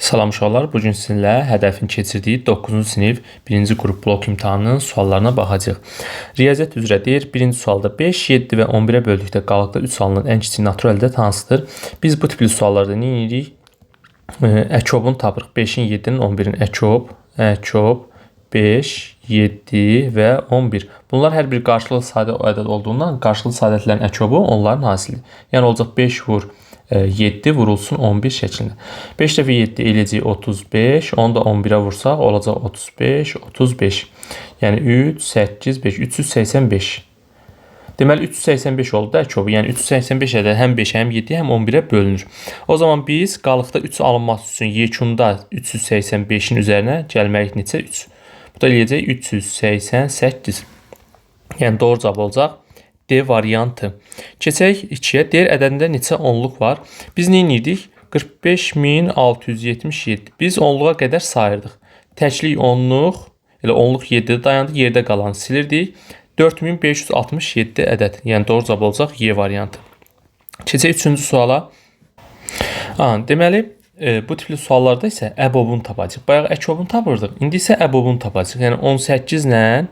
Salam uşaqlar, bugün sizinlə hədəfin keçirdiyi 9-cu sinif 1-ci qrup blok imtahanının suallarına baxacağıq. Riyaziyyat üzrədir. Birinci sualda 5, 7 və 11-ə böldükdə qalıqda 3 sayının ən kiçik natural ədəd hansıdır? Biz bu tipli suallarda nə edirik? Əkobunu tapırıq. 5-in, 7-nin, 11-in əkob, 5, 7 və 11. Bunlar hər bir qarşılıqlı sadə ədəd olduğundan qarşılıqlı sadədlərin əkobu onların hasilidir. Yəni olacaq 5 vur 7 vurulsun 11 şəklində. 5 dəfə 7 eləyəcək 35. Onu da 11-ə vursaq olacaq 35, 35. Yəni 3, 8, 5, 385. Deməli 385 oldu da əkobu. Yəni 385 ədəd həm 5, həm 7, həm 11-ə bölünür. O zaman biz qalıqda 3 alınması üçün yekunda 385-in üzərinə gəlməliyik neçə? 3. Bu da eləyəcək 388. Yəni doğru cavab olacaq D variantı. Keçək 2-yə. Deyir ədədində neçə onluq var? Biz nə edirdik? 45677. Biz onluğa qədər sayırdıq. Təklik onluq, elə onluq 7-də dayandı, yerdə qalanı silirdik. 4567 ədəd. Yəni doğru cavab olacaq Y variantı. Keçək 3-cü suala. Deməli, bu tipli suallarda isə əbobunu tapacaq. Bayaq əkobunu tapırdıq. İndi isə əbobunu tapacaq. Yəni 18 ilə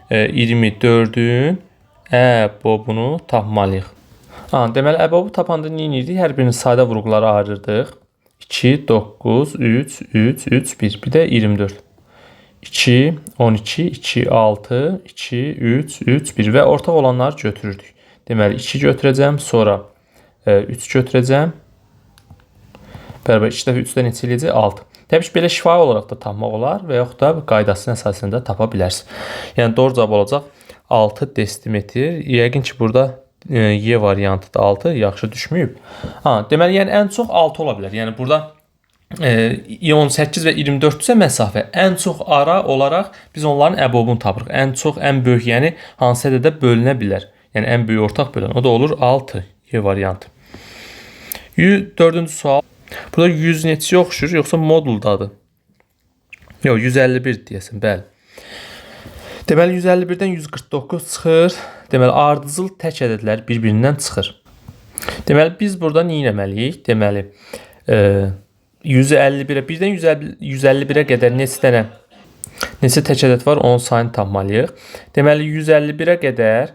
24-ün əbobunu tapmalıyıq. Deməli, əbobu tapanda nə edirdik? Hər birinin sadə vurğuları ayırırdıq. 2, 9, 3, 3, 3, 1. Bir də 24. 2, 12, 2, 6, 2, 3, 3, 1 və ortaq olanları götürürdük. Deməli, 2 götürəcəm, sonra 3 götürəcəm. Bərabər 2 dəfə 3-dən neçə eləyəcək? 6. Təbii ki, belə şifahi olaraq da tapmaq olar və yaxud da qaydasının əsasında tapa bilərsiniz. Yəni, doğru cavab olacaq 6 desimetr. Yəqin ki, burada Y variantıdır 6. Yaxşı düşməyib. Deməli, yəni ən çox 6 ola bilər. Yəni, burada 18 və 24-dürsə məsafə, ən çox ara olaraq biz onların əbobunu tapırıq. Ən çox, ən böyük, yəni hansı ədədə bölünə bilər. Yəni, ən böyük ortaq bölən. O da olur 6. Y variantı. 4-cü sual. Burada 100 neçəyə oxşur, yoxsa moduldadır? Yox, 151 deyəsən, bəli. Deməli, 151-dən 149 çıxır. Deməli, ardıcıl tək ədədlər bir-birindən çıxır. Deməli, biz burada nə etməliyik? Deməli, 151-ə, birdən 151-ə qədər neçə tək ədəd var, onun sayını tapmalıyıq. Deməli, 151-ə qədər,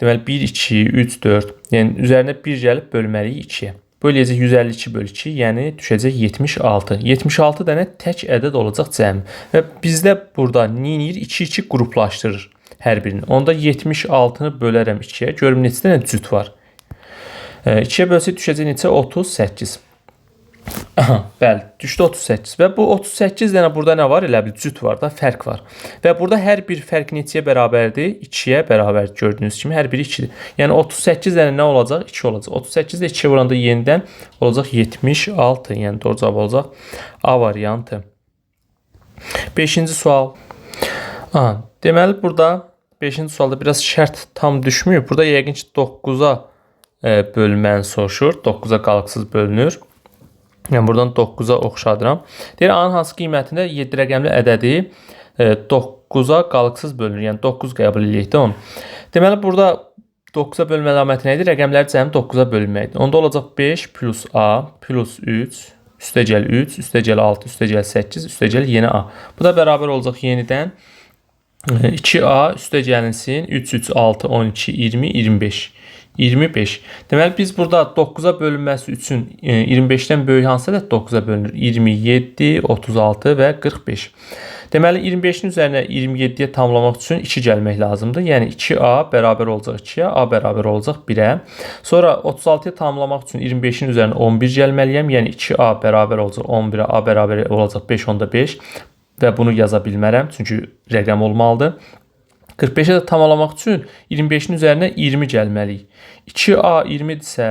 deməli, 1, 2, 3, 4, yəni üzərinə 1 gəlib bölməliyik 2-yə. Bu eləyəcək 152 bölü 2, yəni düşəcək 76. 76 dənə tək ədəd olacaq cəmi. Və bizdə burada nə edir? 2-2 qruplaşdırır hər birini. Onda 76-nı bölərəm 2-yə. Görüm neçə dənə cüt var. 2-yə bölsək düşəcək neçə? 38. Bəli, düşdü 38. Və bu 38 dənə burada nə var? Elə bil cüt var da, fərq var. Və burada hər bir fərq neçəyə bərabərdir? 2-yə bərabər gördüyünüz kimi hər biri 2-dir. Yəni 38 dənə nə olacaq? 2 olacaq. 38 də 2-yə vuranda yenidən olacaq 76. Yəni doğru cavab olacaq A variantı. 5-ci sual. Deməli burada 5-ci sualda biraz şərt tam düşmüyor. Burada yəqin ki 9-a bölməni soruşur. 9-a qalıqsız bölünür. Yəni, buradan 9-a oxşadıram. Deyir, A-nın hansı qiymətində 7 rəqəmli ədədi 9-a qalıqsız bölünür. Yəni, 9 qəbul edək də onu. Deməli, burada 9-a bölmə əlaməti nə idi? Rəqəmləri cəmi 9-a bölməkdir. Onda olacaq 5 plus A plus 3, üstəgəl 3, üstəgəl 6, üstəgəl 8, üstəgəl yeni A. Bu da bərabər olacaq yenidən 2A üstəgəlinsin 3, 3, 6, 12, 20, 25. 25. Deməli, biz burada 9-a bölünməsi üçün 25-dən böyük hansı ədəd 9-a bölünür? 27, 36 və 45. Deməli, 25-in üzərinə 27-yə tamamlamaq üçün 2 gəlmək lazımdır. Yəni, 2A bərabər olacaq 2-yə, A bərabər olacaq 1-ə. Sonra 36-ya tamamlamaq üçün 25-in üzərinə 11 gəlməliyəm. Yəni, 2A bərabər olacaq 11-ə, A bərabər olacaq 5, onda 5. Və bunu yaza bilmərəm, çünki rəqəm olmalıdır. 45-ə də tamamlamaq üçün 25-in üzərinə 20 gəlməliyik. 2A 20-dirsə,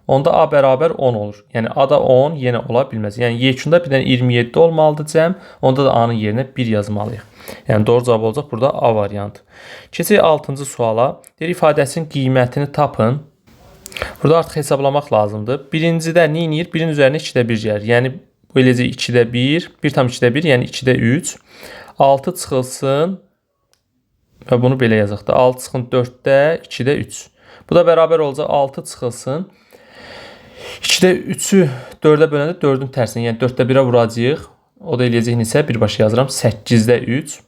onda A bərabər 10 olur. Yəni, A da 10 yenə ola bilməz. Yəni, yekunda bir dənə 27 olmalıdır cəm. Onda da A-nın yerinə 1 yazmalıyıq. Yəni, doğru cavab olacaq burada A variantı. Keçək 6-cı suala. Deyir, ifadəsinin qiymətini tapın. Burada artıq hesablamaq lazımdır. Birincidə nə edir? 1-in üzərinə 2-də 1 gəlir. Yəni, bu eləcək 2-də 1, 1,2-də 1, yəni 2-də 3. 6 çıxılsın. Və bunu belə yazaq da. 6 çıxın 4-də, 2-də 3. Bu da bərabər olacaq 6 çıxılsın 2-də 3-ü 4-ə böləndə 4-ün tərsinə, yəni 4-də 1-ə vuracağıq. O da eləyəcək neçə? Birbaşa yazıram. 8-də 3.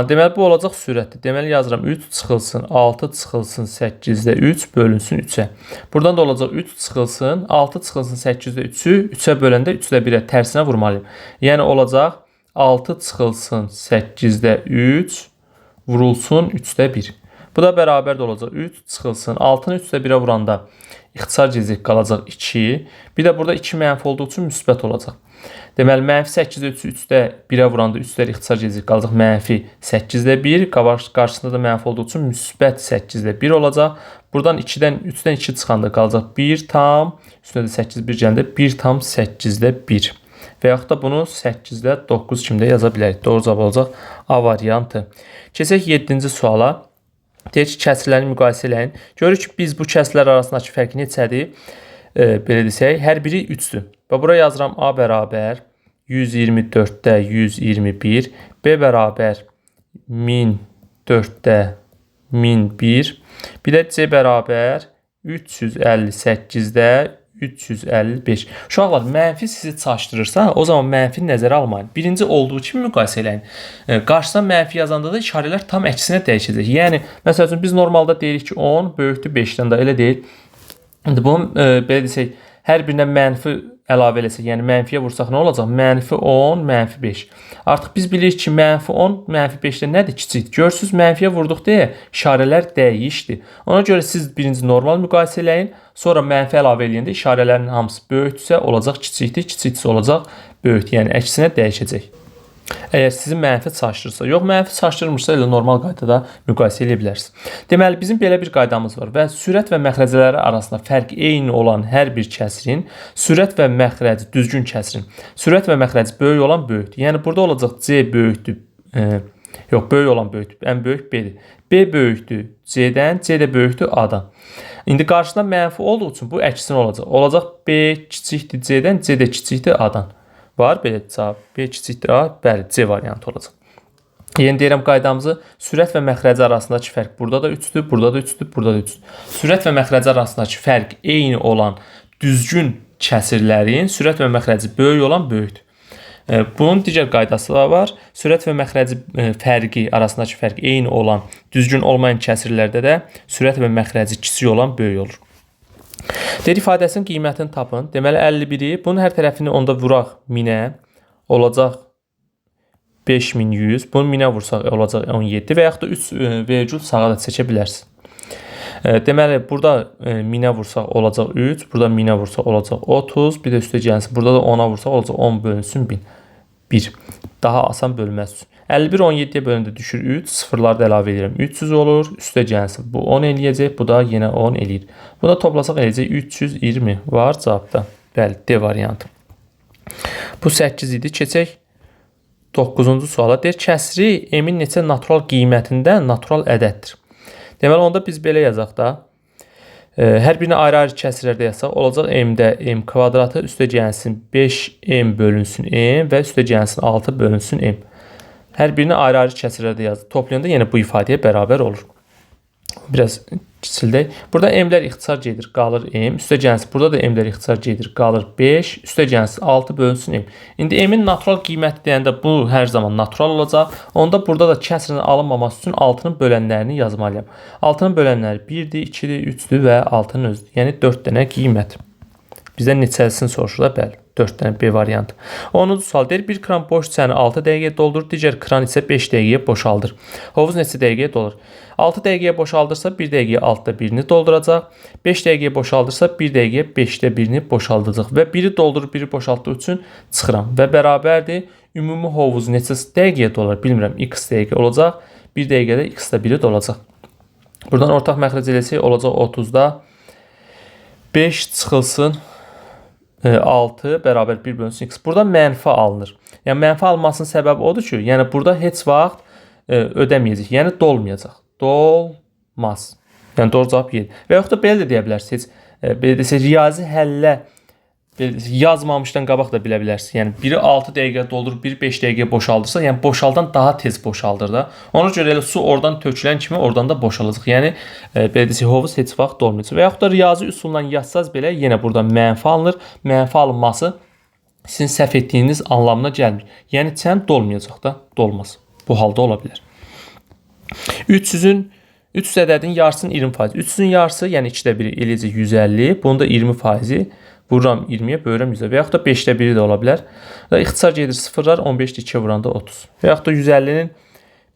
Deməli, bu olacaq sürətli. Deməli, yazıram 3 çıxılsın, 6 çıxılsın, 8-də 3 bölünsün 3-ə. Buradan da olacaq 3 çıxılsın, 6 çıxılsın, 8-də 3-ü 3-ə böləndə 3-də 1-ə tərsinə vurmalıyım. Yəni, olacaq 6 çıxılsın, 8-də 3 vurulsun 3-də 1. Bu da bərabər də olacaq. 3 çıxılsın, 6-nı 3-də 1-ə vuranda ixtisar cəzək qalacaq 2. Bir də burada 2 mənfi olduğu üçün müsbət olacaq. Deməli, mənfi 8-də 3-ü 3-də 1-ə vuranda 3-də ixtisar cəzək qalacaq mənfi 8-də 1. Qarşısında da mənfi olduğu üçün müsbət 8-də 1 olacaq. Buradan 3-dən 2 çıxanda qalacaq 1 tam, üstünə də 8 1 gələndə 1 tam 8-də 1. Və yaxud da bunu 8-də 9 kimi də yaza bilərik. Doğru cavab olacaq A variantı. Keçək 7-ci suala. Deyək ki, kəsrləri müqayisə eləyin. Görürük ki, biz bu kəsrlər arasındakı fərq neçədir? Belə desək, hər biri 3-dür. Və bura yazıram A bərabər 124-də 121, B bərabər 1004-də 1001, bir də C bərabər 358-də 355. Uşaqlar, mənfi sizi çaşdırırsa, o zaman mənfi nəzərə almayın. Birinci olduğu kimi müqayisə eləyin. Qarşısına mənfi yazanda da işarələr tam əksinə dəyişəcək. Yəni, məsəl üçün, biz normalda deyirik ki, 10 böyükdür 5-dən də elə deyil. İndi bunu, belə desək, hər birinə mənfi əlavə eləsək, yəni mənfiyə vursaq nə olacaq? Mənfi 10, mənfi 5. Artıq biz bilirik ki, mənfi 10, mənfi 5-də nədir? Kiçikdir. Görürsünüz, mənfiyə vurduq deyə işarələr dəyişdi. Ona görə siz birinci normal müqayisə eləyin, sonra mənfi əlavə eləyəndə işarələrin hamısı böyükdürsə olacaq kiçikdir, kiçikdirsə olacaq böyükdür. Yəni, əksinə dəyişəcək. Əgər sizi mənfi çaşdırırsa, yox mənfi çaşdırmırsa elə normal qaydada müqayisə edə bilərsiniz. Deməli, bizim belə bir qaydamız var və sürət və məxrəcləri arasında fərq eyni olan hər bir kəsrin, sürət və məxrəci düzgün kəsrin, sürət və məxrəci böyük olan böyükdür. Yəni, burada olacaq C böyükdür, yox, böyük olan böyükdür, ən böyük B-dir. B böyükdür C-dən, C də böyükdür A-dan. İndi qarşısında mənfi olduğu üçün bu əksinə olacaq. Olacaq B kiçikdir C-dən, C də kiçikdir A-dan. Var belə cavab. B kiçikdir A, bəli, C variantı olacaq. Yeni deyirəm qaydamızı, sürət və məxrəci arasındakı fərq burada da 3-dür, burada da 3-dür, burada da 3-dür. Sürət və məxrəci arasındakı fərq eyni olan düzgün kəsirlərin sürət və məxrəci böyük olan böyükdür. Bunun digər qaydası da var. Sürət və məxrəci fərqi arasındakı fərq eyni olan düzgün olmayan kəsirlərdə də sürət və məxrəci kiçik olan böyük olur. Deyir ifadəsinin qiymətini tapın. Deməli 51-i, bunun hər tərəfini onda vuraq 1000-ə, olacaq 5100. Bunu 1000-ə vursaq olacaq 17 və yaxud da 3 vergül sağa da çəkə bilərsiniz. Deməli, burada 1000-ə vursaq olacaq 3, burada 1000-ə vursaq olacaq 30, bir də üstə gəlsin. Burada da 10-a vursaq olacaq 10 bölünsün 1000. 1. Daha asan bölməz üçün. 51 17-yə bölündə düşür 3, sıfırları da əlavə edirəm. 300 olur, üstə gəlsin. Bu 10 eləyəcək, bu da yenə 10 eləyir. Buna toplasaq eləyəcək 320 var cavabda. Bəli, D variantı. Bu 8 idi. Keçək 9-cu suala. Deyir, kəsri M-in neçə natural qiymətində natural ədəddir. Deməli, onda biz belə yazaq da. Hər birini ayrı-ayrı kəsirlərdə yazsaq, olacaq M-də M kvadratı, üstə gəlsin 5M bölünsün M və üstə gəlsin 6 bölünsün M. Hər birini ayrı-ayrı kəsirlərdə yazdı. Toplayanda yenə bu ifadəyə bərabər olur. Biraz kiçildək. Burada M-lər ixtisar gedir, qalır M. Üstə gəlsin, burada da M-lər ixtisar gedir, qalır 5. Üstə gəlsin 6 bölünsün M. İndi M-in natural qiyməti deyəndə bu hər zaman natural olacaq. Onda burada da kəsrin alınmaması üçün 6-nın bölənlərini yazmalıyam. 6-nın bölənləri 1-dir, 2-dir, 3-dür və 6-nın özüdür. Yəni 4 dənə qiymət. Bizdən neçəsini soruşur da, bəli. 4 dənə B variantı. 10-cu sual deyir, bir kran boş hissəni 6 dəqiqəyə doldurur, digər kran isə 5 dəqiqəyə boşaldır. Hovuz neçə dəqiqəyə dolur? 6 dəqiqəyə boşaldırsa 1 dəqiqəyə 6-da 1-ni dolduracaq. 5 dəqiqəyə boşaldırsa 1 dəqiqəyə 5-də 1-ni boşaldacaq. Və biri doldurub biri boşaltdığı üçün çıxıram. Və bərabərdir. Ümumi hovuz neçə dəqiqəyə dolar bilmirəm. X dəqiqə olacaq. 1 dəqiqədə X-də 1-i dolacaq. Buradan ortaq məxrəc eləsək olacaq 30-da 5 çıxılsın 6 bərabər 1 bölünsün X. Burada mənfi alınır. Yəni, mənfi alınmasının səbəbi odur ki, yəni burada heç vaxt ödəməyəcək. Yəni, dolmayacaq. Dolmaz. Yəni, doğru cavab 7. Və yaxud da belə də deyə bilərsiniz. Belə desək, riyazi həllə yazmamışdan qabaq da bilə bilərsiniz. Yəni biri 6 dəqiqə doldurur, biri 5 dəqiqə boşaldırsa, yəni boşaldan daha tez boşaldır da. Ona görə elə su oradan tökülən kimi oradan da boşalacaq. Yəni belə desək, hovuz heç vaxt dolmayacaq. Və yaxud da riyazi üsulla yazsaz belə yenə burada mənfi alınır. Mənfi alınması sizin səhv etdiyiniz anlamına gəlmir. Yəni çən dolmayacaq da, dolmaz. Bu halda ola bilər. 300 ədədin yarısının 20%. 300-ün yarısı, yəni 2də 1-i eləcək 150. Bunun da 20%-i vururam 20-yə, bölürəm 100-ə. Və yaxud da 5də 1-i də ola bilər. Və ixtisar gedir sıfırlar, 15-də 2-yə vuranda 30. Və yaxud da 150-nin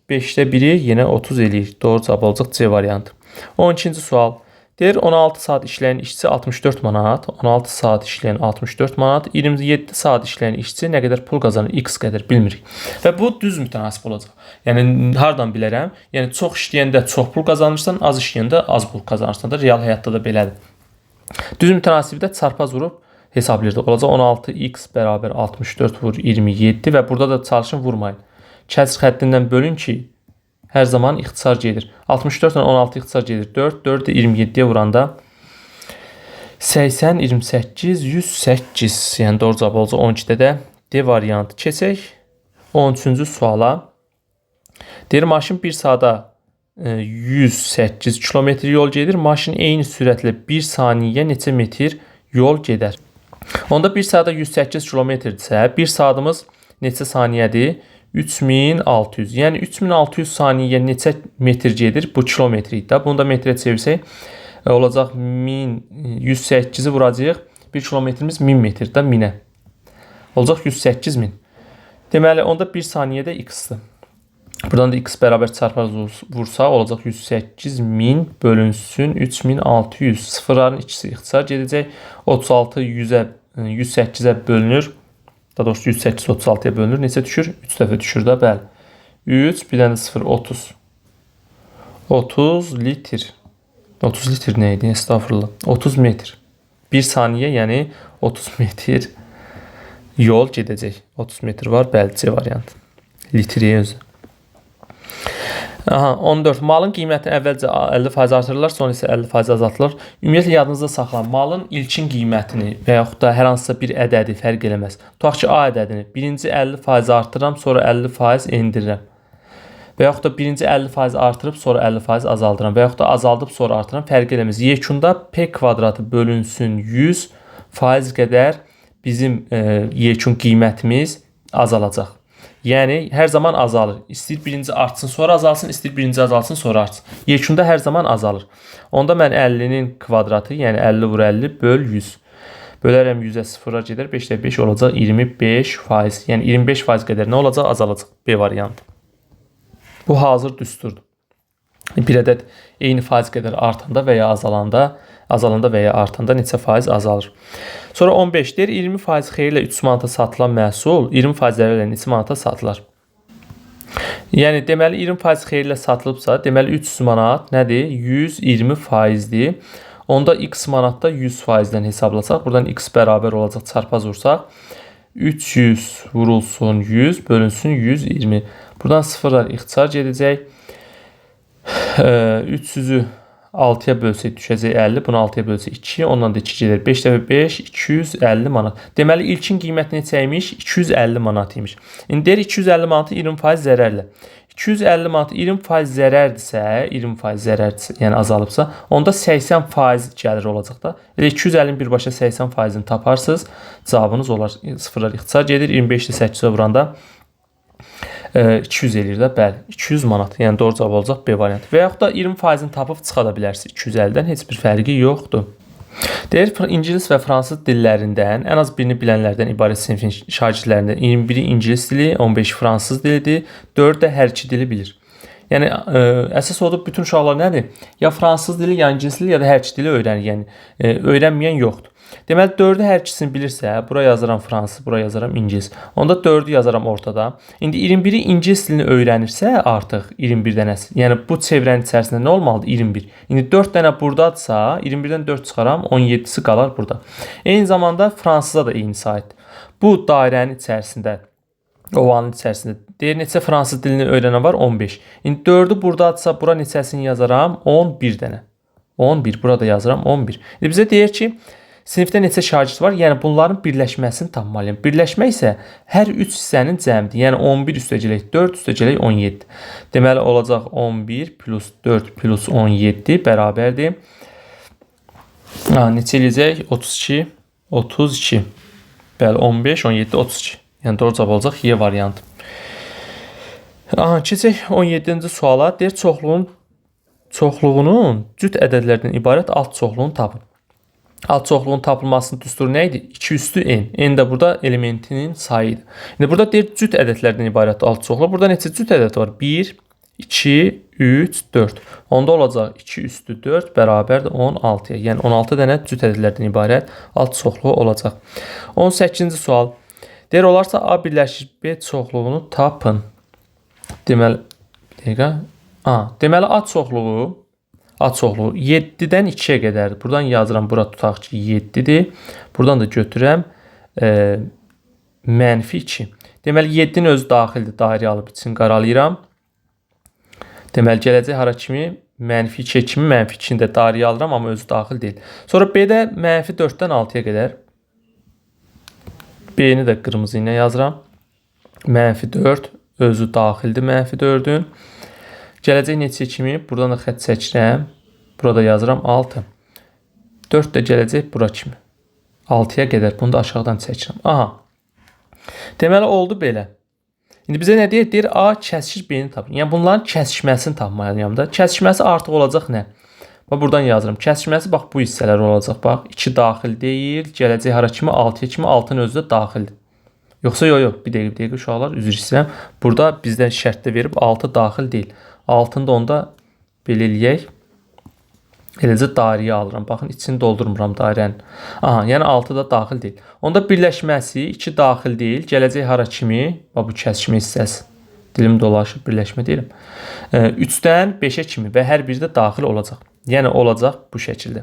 5də 1-i yenə 30 eləyir. Doğru cavab olacaq C variantı. 12-ci sual. Deyir 16 saat işləyən işçi 64 manat, 16 saat işləyən 64 manat, 27 saat işləyən işçi nə qədər pul qazanır? X qədər bilmirik. Və bu düz mütənasib olacaq. Yəni hardan bilərəm? Yəni çox işləyəndə çox pul qazanırsan, az işləyəndə az pul kazanırsan da, real həyatda da belədir. Düz mütənasibdə çarpaz vurub hesablayırdıq. Olacaq 16x bərabər 64 vur 27 və burada da çalışın vurmayın. Kəsr xəttindən bölün ki, hər zaman ixtisar gedir. 64 ilə 16 ixtisar gedir. 4, 4-ü 27-yə vuranda 80, 28, 108. Yəni doğru cavab olacaq 12-də də D variantı. Keçək 13-cü suala. Deyir maşın 1 saata 108 kilometr yol gedir. Maşın eyni sürətlə 1 saniyə neçə metr yol gedər? Onda 1 saata 108 kilometrdirsə, 1 saatımız neçə saniyədir? 3600. Yəni 3600 saniyə neçə metr gedir? Bu kilometr idi də. Bunu da metrə çevirsək olacaq 108-i vuracağıq. 1 kilometrimiz 1000 metr də 1000-ə. Olacaq 108.000. Deməli onda 1 saniyədə x-dir. Buradan da x bərabər çarpar vursa olacaq 108.000 bölünsün 3600. Sıfırların ikisi ixtisar gedəcək. 36 100-ə 108-ə bölünür. Daha doğrusu 108 36-ya bölünür. Neçə düşür? 3 dəfə düşür də, bəli. 3, bir dənə 0, 30. 30 litr. 30 litr nə idi? Estağfurullah. 30 metr. 1 saniyə, yəni 30 metr yol gedəcək. 30 metr var, bəli, C variantı. Litriyə özü. Aha, 14. Malın qiymətini əvvəlcə 50% artırırlar, sonra isə 50% azaltılır. Ümumiyyətlə yadınızda saxlayın. Malın ilkin qiymətini və yaxud da hər hansısa bir ədədi fərq eləməz. Tutaq ki, A ədədini birinci 50% artırıram, sonra 50% endirirəm. Və yaxud da birinci 50% artırıb, sonra 50% azaldıram. Və yaxud da azaldıb, sonra artıram, fərq eləməz. Yekunda P kvadratı bölünsün 100% qədər bizim yekun qiymətimiz azalacaq. Yəni hər zaman azalır. İstəyir birinci artsın, sonra azalsın, istəyir birinci azalsın, sonra artsın. Yekunda hər zaman azalır. Onda mən 50-nin kvadratı, yəni 50 vur 50 böl 100. Bölərəm 100-ə sıfıra gedər, 5də 5 olacaq 25%. Yəni 25% qədər nə olacaq? Azalacaq. B variantı. Bu hazır düsturdur. Bir ədəd eyni faiz qədər artanda və ya azalanda və ya artanda neçə faiz azalır. Sonra 15 deyir 20% xeyirlə 3 manata satılan məhsul 20% zərərlə neçə manata satılar? Yəni deməli 20% xeyirlə satılıbsa, deməli 300 manat nədir? 120%-dir. Onda x manatda 100%-dən hesablasaq, buradan x bərabər olacaq, çarpaz vursaq 300 vurulsun 100 bölünsün 120. Buradan sıfırlar ixtisar gedəcək. 300-ü 6-ya bölsək düşəcək 50, bunu 6-ya bölsək 2, ondan da 2 gedir. 5 dəfə 5, 250 manat. Deməli, ilkin qiymət neçə imiş? 250 manat imiş. İndi deyir 250 manatı 20% zərərlə. 250 manat 20% zərərdirsə, 20% zərərdirsə, yəni azalıbsa, onda 80% gəlir olacaq da. Elə 250-nin birbaşa 80%-ni taparsınız, cavabınız olar. Sıfırlar ixtisar gedir, 25-də 8-ə vuranda 200 eləyir də, bəli, 200 manat. Yəni doğru cavab olacaq B variantı. Və yaxud da 20%-ni tapıb çıxa da bilərsiniz 250-dən, heç bir fərqi yoxdur. Deyir, İngilis və fransız dillərindən ən az birini bilənlərdən ibarət sinfin şagirdlərindən 21-i ingilis dili, 15-i fransız dilidir, 4 də hər iki dili bilir. Yəni əsas odur bütün uşaqlar nədir? Ya fransız dili, ya ingilis dili, ya da hər iki dili öyrənir. Yəni öyrənməyən yoxdur. Deməli 4-ü hər ikisini bilirsə, bura yazaram fransız, bura yazaram ingilis. Onda 4-ü yazaram ortada. İndi 21-i ingilis dilini öyrənirsə artıq 21 dənəsi. Yəni bu çevrənin içərisində nə olmalıdır? 21. İndi 4 dənə buradadsa, 21-dən 4 çıxaram, 17-si qalar burada. Eyni zamanda fransıza da eyni saytdır. Bu dairənin içərisində, ovanın içərisində deyir neçə fransız dilini öyrənən var? 15. İndi 4-ü buradadsa, bura neçəsini yazaram? 11 dənə. 11, burada yazıram 11. İndi bizə deyir ki, Sinifdə neçə şagird var? Yəni bunların birləşməsini tapmalıyam. Birləşmə isə hər 3 hissənin cəmidir. Yəni 11 üstəgələk 4 üstəgələk 17. Deməli olacaq 11 plus 4 plus 17 bərabərdir. Neçə eləyəcək? 32. 32. Bəli 15, 17, 32. Yəni doğru cavab olacaq Y variantı. Keçək 17-ci suala. Deyir çoxluğunun cüt ədədlərdən ibarət alt çoxluğunu tapın. Alt çoxluğun tapılmasının düsturu nə idi? 2 üstü n. N də burada elementinin sayıdır. İndi burada deyir cüt ədədlərdən ibarət alt çoxluq. Burada neçə cüt ədəd var? 1, 2, 3, 4. Onda olacaq 2 üstü 4 bərabərdir 16-ya. Yəni 16 dənə cüt ədədlərdən ibarət alt çoxluğu olacaq. 18-ci sual. Deyir olarsa A birləşir B çoxluğunu tapın. Deməli, deməli A çoxluğu 7-dən 2-yə qədərdir. Buradan yazıram, bura tutaq ki 7-dir. Buradan da götürəm -2. Deməli 7-nin özü daxildir. Dairə alıb için qaralayıram. Deməli gələcək hara kimi? -2 kimi -2-ni də dairəyə alıram, amma özü daxil deyil. Sonra B-də -4-dən 6-ya qədər. B-ni də qırmızı ilə yazıram. -4 özü daxildir -4-ün. Gələcək neçə kimi? Buradan da xətt çəkirəm. Burada yazıram 6. 4 də gələcək bura kimi. 6-ya qədər. Bunu da aşağıdan çəkirəm. Deməli oldu belə. İndi bizə nə deyir? Deyir A kəsişir B-ni tapın. Yəni bunların kəsişməsini tapmalıyam da. Kəsişməsi artıq olacaq nə? Buradan yazıram. Kəsişməsi bax bu hissələr olacaq. Bax 2 daxil deyil. Gələcək hara kimi? 6-ya kimi. 6-nın özü də daxildir. Yoxsa yox. Bir dəqiqə uşaqlar üzr istəyirəm. Burada bizdən şərtdə verib 6 daxil deyil. 6-nı da onda belə eləyək. Eləcə dairəyə alıram. Baxın içini doldurmuram dairənin. Yəni 6 da daxil deyil. Onda birləşməsi 2 daxil deyil. Gələcək hara kimi? Bu kəsişmə hissəsi. Dilim dolaşıb birləşmə deyirəm. 3-dən 5-ə kimi və hər biri də daxil olacaq. Yəni olacaq bu şəkildə.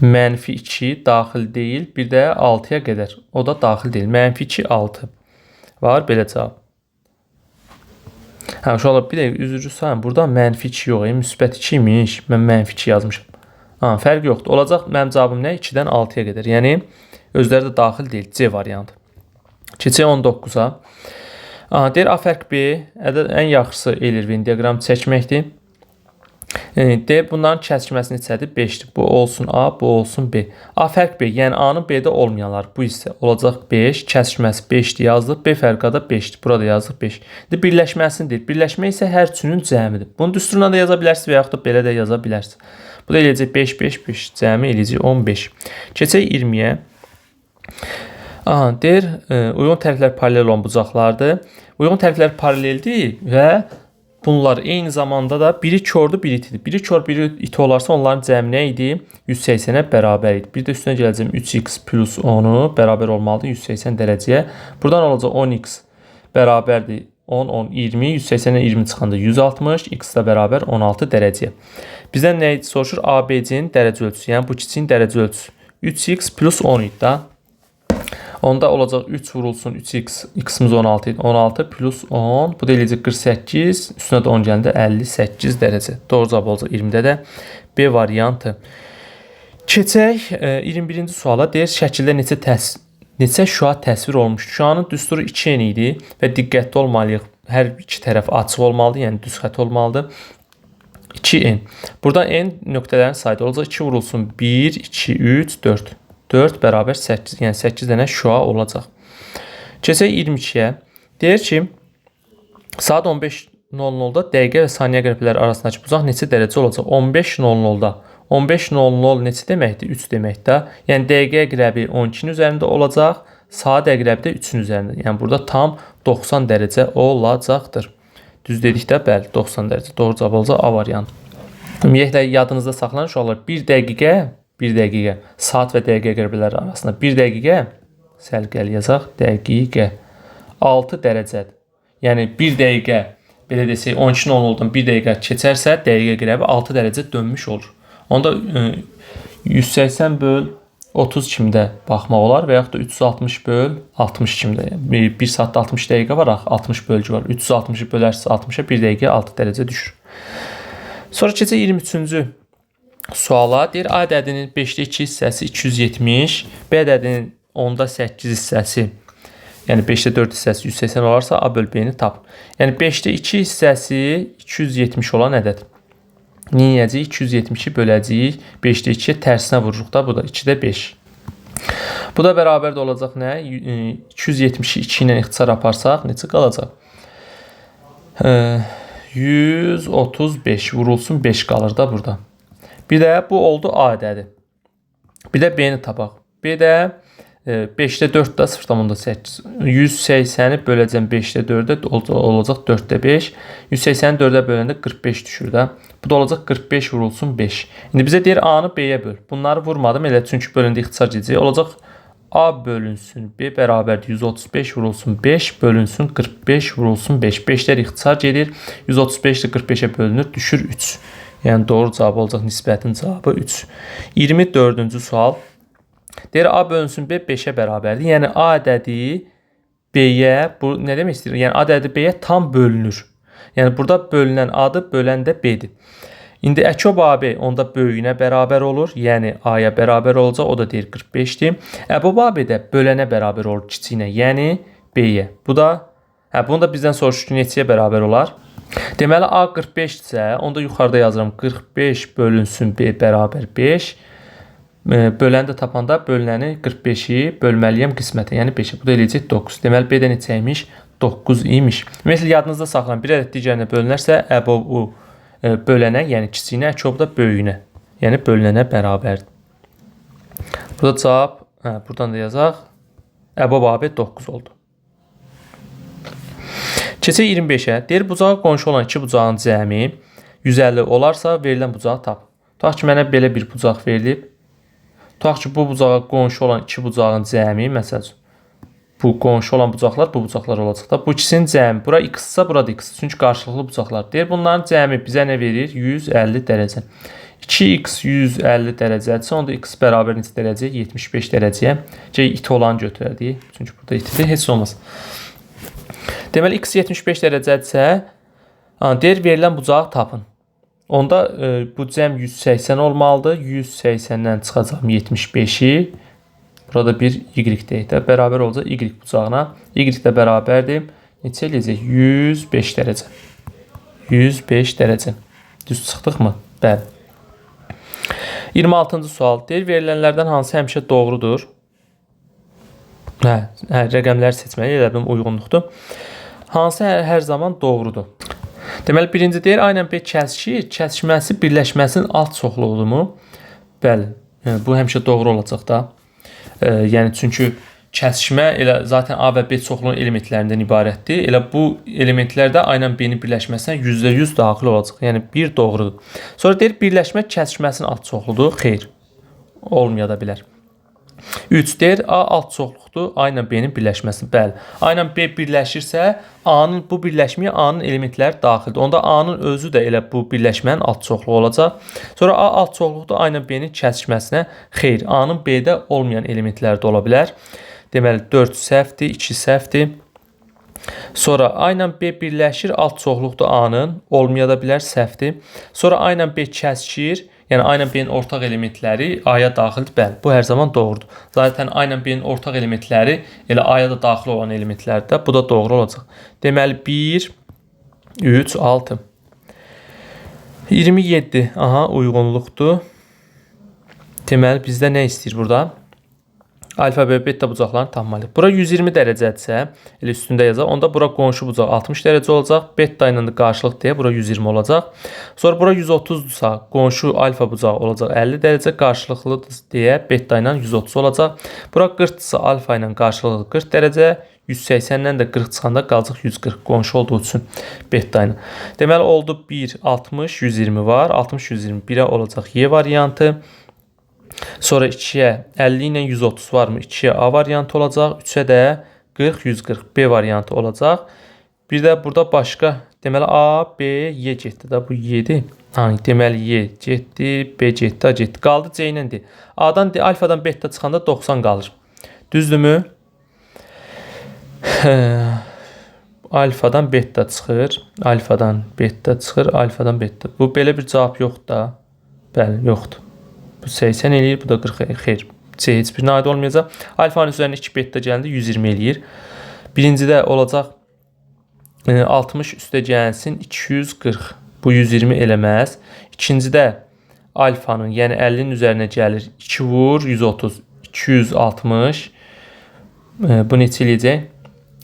-2 daxil deyil. Bir də 6-ya qədər. O da daxil deyil. -2, 6 var. Belə cavab. Uşaqlar bir dəqiqə üzrcü sayın. Burada -2 yox. Müsbət 2 imiş. Mən -2 yazmışam. Fərq yoxdur. Olacaq mənim cavabım nə? 2-dən 6-ya qədər. Yəni özləri də daxil deyil. C variantı. Keçək 19-a. Deyir A fərq B ən yaxşısı eləyir Venn diaqramı çəkməkdir. Deyir bunların kəsişməsinin hissədir 5-dir. Bu olsun A, bu olsun B. A fərq B, yəni A'nın B-də olmayanlar bu hissə olacaq 5. Kəsişməsi 5-dir yazdıq. B fərqə də 5-dir. Burada yazdıq 5. Birləşməsini deyir. Birləşmə isə hər üçünün cəmidir. Bunu düsturuna da yaza bilərsiniz və yaxud da belə də yaza bilərsiniz. Bu da eləyəcək 5, 5, 5. Cəmi eləyəcək 15. Keçək 20-yə. Deyir uyğun tərəflər paralel olan bucaqlardır. Uyğun tərəflər paraleldir və bunlar eyni zamanda da biri kördür, biri itidir. Biri kör, biri iti olarsa onların cəmi nə idi? 180-ə bərabər idi. Bir də üstünə gələcəm 3x plus 10-u bərabər olmalıdır 180 dərəcəyə. Buradan olacaq 10x bərabərdir 10, 10, 20. 180-dən 20 çıxanda 160. X də bərabər 16 dərəcəyə. Bizdən nə idi soruşur? ABC-nin dərəcə ölçüsü. Yəni bu kiçiyin dərəcə ölçüsü. 3x plus 10 idi da. Onda olacaq 3 vurulsun 3x, x-imiz 16 idi. 16 plus 10, bu da eləyəcək 48, üstünə də 10 gəndə 58 dərəcə. Doğru cavab olacaq 20-də də B variantı. Keçək 21-ci suala. Deyir şəkildə neçə şüa təsvir olmuş. Şüanın düsturu 2n idi və diqqətli olmalıyıq. Hər iki tərəf açıq olmalıdır, yəni düz xətt olmalıdır. 2n. Burada n nöqtələrin sayıdır. Olacaq 2 vurulsun 1, 2, 3, 4. 4 bərabər 8. Yəni 8 dənə şüa olacaq. Keçək 22-yə. Deyir ki, saat 15:00-da dəqiqə və saniyə qrafləri arasındakı bucaq neçə dərəcə olacaq? 15:00-da. 15:00 neçə deməkdir? 3 deməkdir. Yəni dəqiqə əqrəbi 12-nin üzərində olacaq, saat əqrəbi də 3-ün üzərində. Yəni burada tam 90 dərəcə olacaqdır. Düz dedikdə bəli 90 dərəcə. Doğru cavab olacaq A variantı. Ümumiyyətlə yadınızda saxlanın uşaqlar. 1 dəqiqə saat və dəqiqə əqrəbləri arasında 1 dəqiqə səlqəli yazaq dəqiqə 6 dərəcədir. Yəni 1 dəqiqə belə desək 12:00-dan 1 dəqiqə keçərsə dəqiqə əqrəbi 6 dərəcə dönmüş olur. Onda 180 böl 30 kimi də baxmaq olar və yaxud da 360 böl 60 kimi də. 1 saatda 60 dəqiqə var, 60 bölgü var. 360-ı bölərsə 60-a 1 dəqiqə 6 dərəcə düşür. Sonra keçək 23-cü suala. Deyir A ədədinin 5-də 2 hissəsi 270, B ədədinin 10-da 8 hissəsi, yəni 5-də 4 hissəsi 180 olarsa A böl B-ni tap. Yəni 5-də 2 hissəsi 270 olan ədəd. Neyəcəyik? 270-i böləcəyik. 5-də 2-yə tərsinə vururuq da, bu da 2-də 5. Bu da bərabər də olacaq nə? 270-i 2 ilə ixtisar aparsaq necə qalacaq? 135 vurulsun 5 qalır da burada. Bir də bu oldu A ədədi. Bir də B-ni tapaq. B də 5-də 4 da 0,8. 180-i böləcəm 5-də 4-də olacaq 4-də 5. 180-i 4-də böləndə 45 düşür də. Bu da olacaq 45 vurulsun 5. İndi bizə deyir A-nı B-yə böl. Bunları vurmadım elə çünki böləndə ixtisar gedəcək. Olacaq A bölünsün B bərabərdir 135 vurulsun 5 bölünsün 45 vurulsun 5. 5-lər ixtisar gedir. 135 də 45-ə bölünür, düşür 3. Yəni doğru cavab olacaq nisbətin cavabı 3. 24-cü sual. Deyir A bölünsün B 5-ə bərabərdir. Yəni A ədədi B-yə, bu nə demək istəyir? Yəni A ədədi B-yə tam bölünür. Yəni burada bölünən A-dır, bölən də B-dir. İndi əkob AB onda böyüyünə bərabər olur. Yəni A-ya bərabər olacaq. O da deyir 45-dir. Əbob AB də bölənə bərabər olur kiçiyinə. Yəni B-yə. Bu da bunu da bizdən soruşur ki, neçəyə bərabər olar? Deməli A 45-dirsə, onda yuxarıda yazıram 45 bölünsün B bərabər 5. Böləni də tapanda bölünəni 45-i bölməliyəm qismətə. Yəni 5-i. Bu da eləyəcək 9. Deməli B də neçə imiş? 9 imiş. Ümumiyyətlə yadınızda saxlayın. Bir ədəd digərinə bölünərsə əbob bölənə, yəni kiçiyinə, əkob da böyüyünə, yəni bölünənə bərabərdir. Burada cavab, buradan da yazaq. Əbob AB 9 oldu. Keçək 25-ə. Deyir bucağa qonşu olan iki bucağın cəmi 150 olarsa verilən bucağı tap. Tutaq ki, mənə belə bir bucaq verilib. Tutaq ki, bu bucağa qonşu olan iki bucağın cəmi, məsələn, bu qonşu olan bucaqlar bu bucaqlar olacaq da. Bu ikisinin cəmi, bura x-sa, burada x. Çünki qarşılıqlı bucaqlar. Deyir bunların cəmi bizə nə verir? 150 dərəcə. 2x 150 dərəcədirsə, onda x bərabər neçə dərəcə? 75 dərəcəyə. İti olanı götürərik. Çünki burada itidir, heç olmaz. Deməli x 75 dərəcədirsə, deyir verilən bucağı tapın. Onda bu cəm 180 olmalıdır. 180-dən çıxacaq 75-i. Burada bir y deyək də, bərabər olacaq y bucağına. Y də bərabərdir. Neçə eləyəcək? 105 dərəcə. 105 dərəcə. Düz çıxdıqmı? Bəli. 26-cı sual. Deyir, verilənlərdən hansı həmişə doğrudur? Rəqəmləri seçməli, elə bilmə uyğunluqdur. Hansı hər zaman doğrudur? Deməli, birinci deyir, A ilə B kəsişir. Kəsişməsi birləşməsinin alt çoxluğudur. Bəli, bu həmişə doğru olacaq da. Yəni çünki kəsişmə elə zaten A və B çoxluğun elementlərindən ibarətdir. Elə bu elementlərdə A ilə B-nin birləşməsinə %100 daxil olacaq. Yəni 1 doğrudur. Sonra deyir birləşmə kəsişməsinin alt çoxluğudur. Xeyr. Olmaya da bilər. 3 deyir A alt çoxluqdur A ilə B-nin birləşməsi. Bəli. A ilə B birləşirsə, A-nın bu birləşməyə A-nın elementləri daxildir. Onda A-nın özü də elə bu birləşmənin alt çoxluğu olacaq. Sonra A alt çoxluqdur A ilə B-nin kəsişməsinə. Xeyr. A-nın B-də olmayan elementləri də ola bilər. Deməli 4 səhvdir, 2 səhvdir. Sonra A ilə B birləşir, alt çoxluqdur A-nın, olmaya da bilər, səhvdir. Sonra A ilə B kəsişir. Yəni A ilə B-nin ortaq elementləri A-ya daxildir. Bəli, bu hər zaman doğrudur. Zaten A ilə B-nin ortaq elementləri elə A-ya da daxil olan elementlərdir. Bu da doğru olacaq. Deməli 1, 3, 6. 27. Aha, uyğunluqdur. Deməli bizdə nə istəyir burada? Alfa və beta bucaqlarını tapmalıyıq. Bura 120 dərəcədirsə, elə üstündə yazaq. Onda bura qonşu bucaq 60 dərəcə olacaq. Beta ilə də qarşılıq deyə bura 120 olacaq. Sonra bura 130-dursa, qonşu alfa bucağı olacaq 50 dərəcə. Qarşılıqlıdır deyə beta ilə 130 olacaq. Bura 40-dırsa, alfa ilə qarşılıqlı 40 dərəcə. 180-dən də 40 çıxanda qalacaq 140. Qonşu olduğu üçün beta ilə. Deməli oldu 1, 60, 120 var. 60, 120, 1-ə olacaq Y variantı. Sonra 2-yə 50 ilə 130 varmı? 2-yə A variantı olacaq. 3-ə də 40, 140 B variantı olacaq. Bir də burada başqa, deməli A, B, Y getdi da, bu Y-dir. Deməli Y getdi, B getdi, A getdi. Qaldı C iləndir. A'dan, alfadan beta çıxanda 90 qalır. Düzdürmü? Alfadan beta çıxır, alfadan beta çıxır, alfadan beta. Bu belə bir cavab yoxdur da. Bəli, yoxdur. Bu 80 eləyir, bu da 40 eləyir. Xeyr, C heç birinə aid olmayacaq. Alfanın üzərinə 2 beta gəldikdə 120 eləyir. Birincidə olacaq 60 üstə gəlsin 240. Bu 120 eləməz. İkincidə alfanın, yəni 50-nin üzərinə gəlir 2 vur 130, 260. Bu neçə eləyəcək?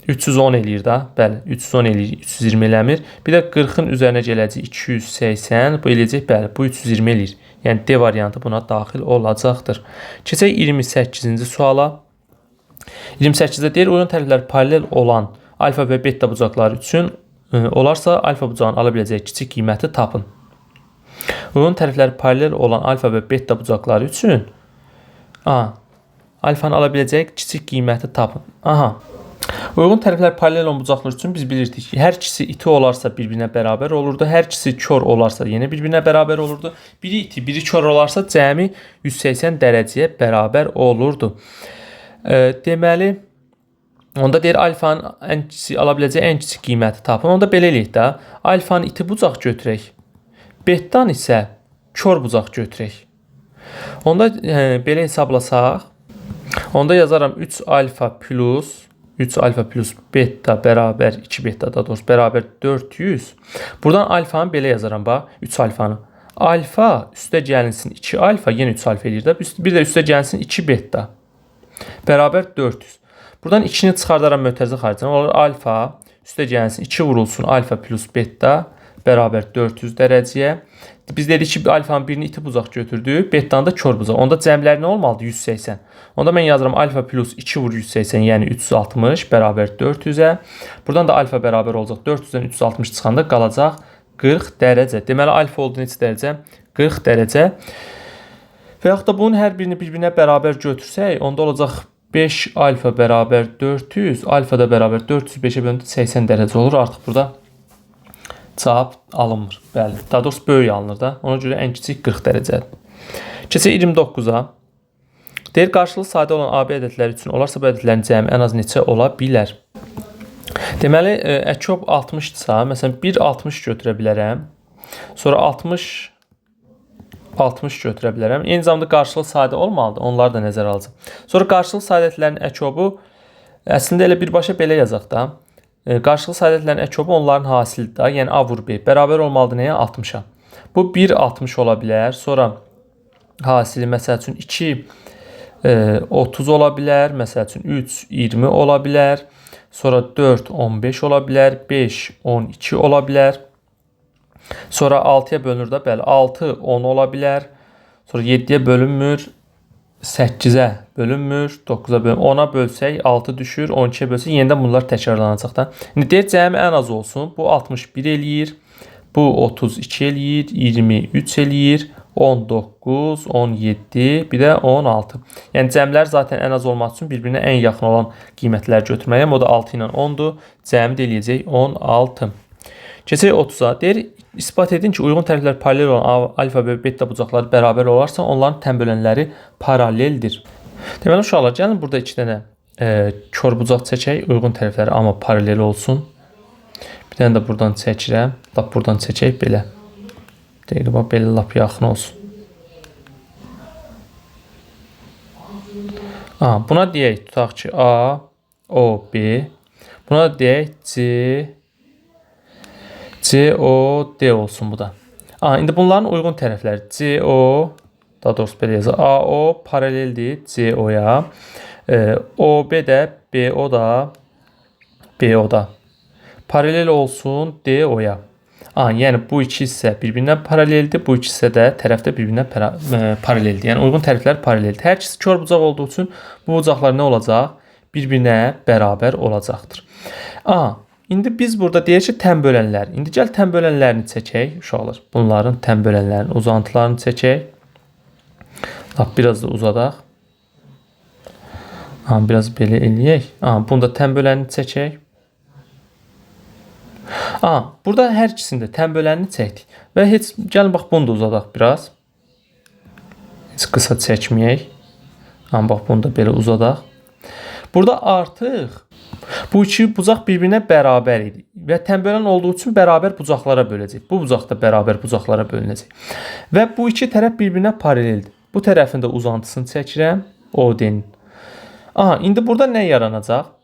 310 eləyir da. Bəli, 310 eləyir, 320 eləmir. Bir də 40-ın üzərinə gələcək 280. Bu eləyəcək, bəli, bu 320 eləyir. Yəni D variantı buna daxil olacaqdır. Keçək 28-ci suala. 28-də deyir, uyğun tərəflər paralel olan alfa və beta bucaqları üçün olarsa alfa bucağının ala biləcəyi kiçik qiyməti tapın. Uyğun tərəflər paralel olan alfa və beta bucaqları üçün alfanın ala biləcəyi kiçik qiyməti tapın. Uyğun tərəflər paralel olan bucaqlar üçün biz bilirdik ki, hər ikisi iti olarsa bir-birinə bərabər olurdu. Hər ikisi kör olarsa yenə bir-birinə bərabər olurdu. Biri iti, biri kör olarsa cəmi 180 dərəcəyə bərabər olurdu. Deməli, onda deyir alfanın ala biləcəyi ən kiçik qiyməti tapın. Onda belə eləyək də, alfanın iti bucaq götürək. Betdan isə kör bucaq götürək. Onda belə hesablasaq, onda yazaram 3 alfa plus beta bərabər 2 beta da doğrusu bərabər 400. Buradan alfanı belə yazaram bax, 3 alfanı. Alfa üstə gəlinsin 2 alfa, yenə 3 alfa eləyir də. Bir də üstə gəlinsin 2 beta bərabər 400. Buradan 2-ni çıxardaram mötərizə xaricində. Olur alfa üstə gəlinsin 2 vurulsun alfa plus beta bərabər 400 dərəcəyə. Biz dedik ki, alfanın birini iti bucaq götürdük, betanın da kör bucaq. Onda cəmləri nə olmalıdır? 180. Onda mən yazıram alfa plus 2 vur 180, yəni 360 bərabər 400-ə. Buradan da alfa bərabər olacaq. 400-dən 360 çıxanda qalacaq 40 dərəcə. Deməli, alfa oldu neçə dərəcə? 40 dərəcə. Və yaxud da bunun hər birini bir-birinə bərabər götürsək, onda olacaq 5 alfa bərabər 400, alfa da bərabər 405-ə bölündü 80 dərəcə olur. Artıq burada cavab alınmır. Bəli, daha doğrusu böyük alınır da. Ona görə ən kiçik 40 dərəcədir. Keçək 29-a. Deyir, qarşılığı sadə olan AB ədədləri üçün olarsa bu ədədlərin cəmi ən az neçə ola bilər? Deməli, əkob 60-dırsa, məsələn, 1 60 götürə bilərəm. Sonra 60 götürə bilərəm. Eyni zamanda qarşılığı sadə olmalıdır. Onları da nəzərə alacaq. Sonra qarşılığı sadətlərin əkobu əslində elə birbaşa belə yazaq da. Qarşılığı sadətlərin əkobu onların hasilidir da. Yəni A vur B bərabər olmalıdır nəyə? 60-a. Bu 1 60 ola bilər. Sonra hasili məsəl üçün 2 30 ola bilər. Məsəl üçün 3 20 ola bilər. Sonra 4 15 ola bilər. 5 12 ola bilər. Sonra 6-ya bölünür də, bəli, 6 10 ola bilər. Sonra 7-yə bölünmür, 8-ə bölünmür, 9-a bölünmür. 10-a bölsək 6 düşür, 12-yə bölsək yenidən bunlar təkrarlanacaq da. İndi deyir cəmi ən az olsun. Bu 61 eləyir, bu 32 eləyir, 23 eləyir, 19, 17, bir də 16. Yəni cəmlər zaten ən az olmaq üçün bir-birinə ən yaxın olan qiymətləri götürməliyəm. O da 6 ilə 10-dur. Cəmi də eləyəcək 16. Keçək 30-a. Deyir, isbat edin ki, uyğun tərəflər paralel olan alfa və beta bucaqları bərabər olarsa, onların tənbölənləri paraleldir. Deməli, uşaqlar, gəlin burada 2 dənə kör bucaq çəkək, uyğun tərəfləri amma paralel olsun. Bir dənə də buradan çəkirəm, lap buradan çəkək, belə. Deyir, bax, belə lap yaxın olsun. Buna deyək, tutaq ki, A, O, B. Buna deyək, C, O, D olsun bu da. İndi bunların uyğun tərəfləri CO, daha doğrusu belə yazaq. AO paraleldir CO'ya. OB də BO-da paralel olsun DO-ya. Yəni bu iki hissə bir-birinə paraleldir. Bu iki hissə də tərəfdə bir-birinə paraleldir. Yəni uyğun tərəflər paraleldir. Hər ikisi kör bucaq olduğu üçün bu bucaqlar nə olacaq? Bir-birinə bərabər olacaqdır. İndi biz burada deyək ki, tənbölənlər. İndi gəl tənbölənlərini çəkək, uşaqlar. Bunların tənbölənlərinin uzantılarını çəkək. Biraz da uzadaq. Biraz belə eləyək. Bunu da tənbölənini çəkək. Burada hər ikisində tənbölənini çəkdik. Və heç, gəlin bax, bunu da uzadaq biraz. Heç qısa çəkməyək. Bax, bunu da belə uzadaq. Burada artıq Bu iki bucaq bir-birinə bərabər idi və tənbələn olduğu üçün bərabər bucaqlara böləcək. Bu bucaq da bərabər bucaqlara bölünəcək. Və bu iki tərəf bir-birinə paraleldir. Bu tərəfin də uzantısını çəkirəm OD-nin. Aha, indi burada nə yaranacaq?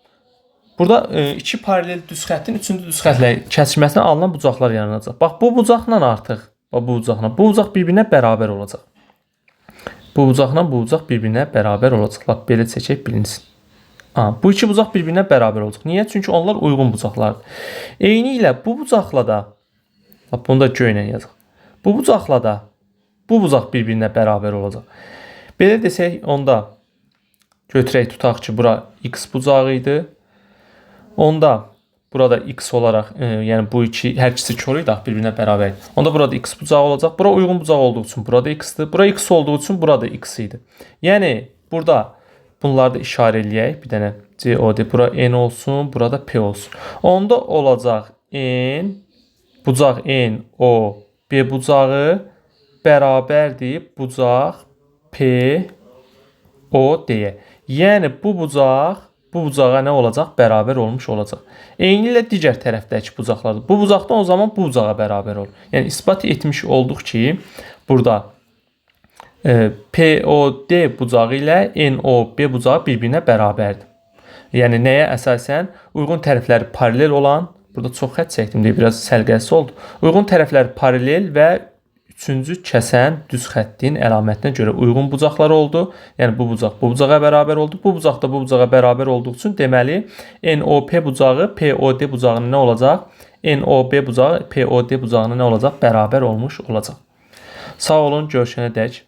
Burada iki paralel düz xəttin üçüncü düz xəttlə kəsişməsindən alınan bucaqlar yaranacaq. Bax, bu bucaqla artıq, bu bucaqla, bu bucaq bir-birinə bərabər olacaq. Bu bucaqla bu bucaq bir-birinə bərabər olacaq. Bax, belə çəkək bilinsin. Bu iki bucaq bir-birinə bərabər olacaq. Niyə? Çünki onlar uyğun bucaqlardır. Eyni ilə bu bucaqla da, bax, bunu da göylə yazaq. Bu bucaqla da bu bucaq bir-birinə bərabər olacaq. Belə desək, onda götürək, tutaq ki, bura x bucağı idi. Onda burada x olaraq, yəni bu iki hər ikisi kör idi, bir-birinə bərabər. Onda burada x bucağı olacaq. Bura uyğun bucaq olduğu üçün burada x-dir. Bura x olduğu üçün burada x idi. Yəni burada bunları da işarə eləyək. Bir dənə COD, bura n olsun, burada p olsun. Onda olacaq n, bucaq n, o, b bucağı bərabərdir bucaq p, o deyə. Yəni bu bucaq bu bucağa nə olacaq? Bərabər olmuş olacaq. Eyni ilə digər tərəfdəki bucaqlardır. Bu bucaqdan o zaman bu bucağa bərabər olur. Yəni isbat etmiş olduq ki, burada POD bucağı ilə NOB bucağı bir-birinə bərabərdir. Yəni nəyə əsasən? Uyğun tərəfləri paralel olan, burada çox xətt çəkdim deyə biraz səlqəsiz oldu. Uyğun tərəfləri paralel və üçüncü kəsən düz xəttin əlamətinə görə uyğun bucaqlar oldu. Yəni bu bucaq bu bucağa bərabər oldu. Bu bucaq da bu bucağa bərabər olduğu üçün deməli NOP bucağı POD bucağına nə olacaq? NOB bucağı POD bucağına nə olacaq? Bərabər olmuş olacaq. Sağ olun, görüşənədək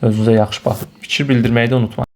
özünüzə yaxşı baxın. Fikir bildirməyi də unutmayın.